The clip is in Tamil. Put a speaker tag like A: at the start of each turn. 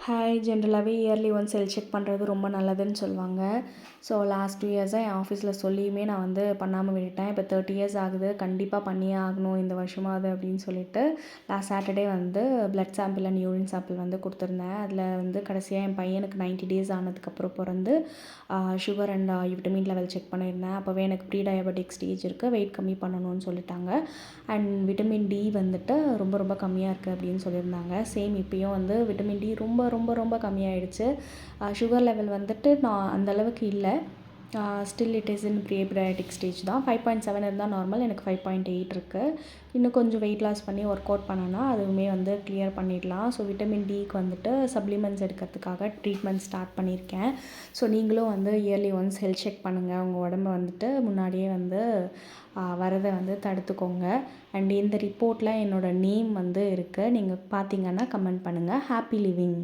A: ஹாய். ஜென்ரலாகவே இயர்லி ஒன்ஸ் ஹெல்த் செக் பண்ணுறது ரொம்ப நல்லதுன்னு சொல்லுவாங்க. ஸோ லாஸ்ட் 2 இயர்ஸாக என் ஆஃபீஸில் சொல்லியுமே நான் வந்து பண்ணாமல் விட்டுட்டேன். இப்போ 30 இயர்ஸ் ஆகுது. கண்டிப்பாக பண்ணியே ஆகணும் இந்த வருஷமாவது அப்படின்னு சொல்லிட்டு லாஸ்ட் சாட்டர்டே வந்து blood sample and urine sample வந்து கொடுத்துருந்தேன். அதில் வந்து கடைசியாக என் பையனுக்கு 90 டேஸ் ஆனதுக்கப்புறம் பிறந்து sugar and vitamin level check பண்ணியிருந்தேன். அப்போவே எனக்கு ப்ரீ டயபெட்டிக் ஸ்டேஜ் இருக்குது, வெயிட் கம்மி பண்ணணும்னு சொல்லிட்டாங்க. அண்ட் விட்டமின் டி வந்துட்டு ரொம்ப ரொம்ப கம்மியாக இருக்குது அப்படின்னு சொல்லியிருந்தாங்க. சேம் இப்போயும் வந்து விட்டமின் டி ரொம்ப ரொம்ப ரொம்ப கம்மியாயிடுச்சு. சுகர் லெவல் வந்துட்டு நான் அந்தளவுக்கு இல்லை. Still it is in prebiotic stage தான். 5.7 இருந்தால் நார்மல், எனக்கு 5.8 இருக்குது. இன்னும் கொஞ்சம் வெயிட் லாஸ் பண்ணி ஒர்க் அவுட் பண்ணோன்னா அதுவுமே வந்து கிளியர் பண்ணிடலாம். ஸோ விட்டமின் டிக்கு வந்துட்டு சப்ளிமெண்ட்ஸ் எடுக்கிறதுக்காக ட்ரீட்மெண்ட் ஸ்டார்ட் பண்ணியிருக்கேன். ஸோ நீங்களும் வந்து இயர்லி ஒன்ஸ் ஹெல்த் செக் பண்ணுங்கள். உங்கள் உடம்பை வந்துட்டு முன்னாடியே வந்து வரதை வந்து தடுத்துக்கோங்க. அண்ட் இந்த ரிப்போர்ட்டில் என்னோடய நேம் வந்து இருக்குது. நீங்கள் பார்த்தீங்கன்னா கமெண்ட் பண்ணுங்கள். Happy living.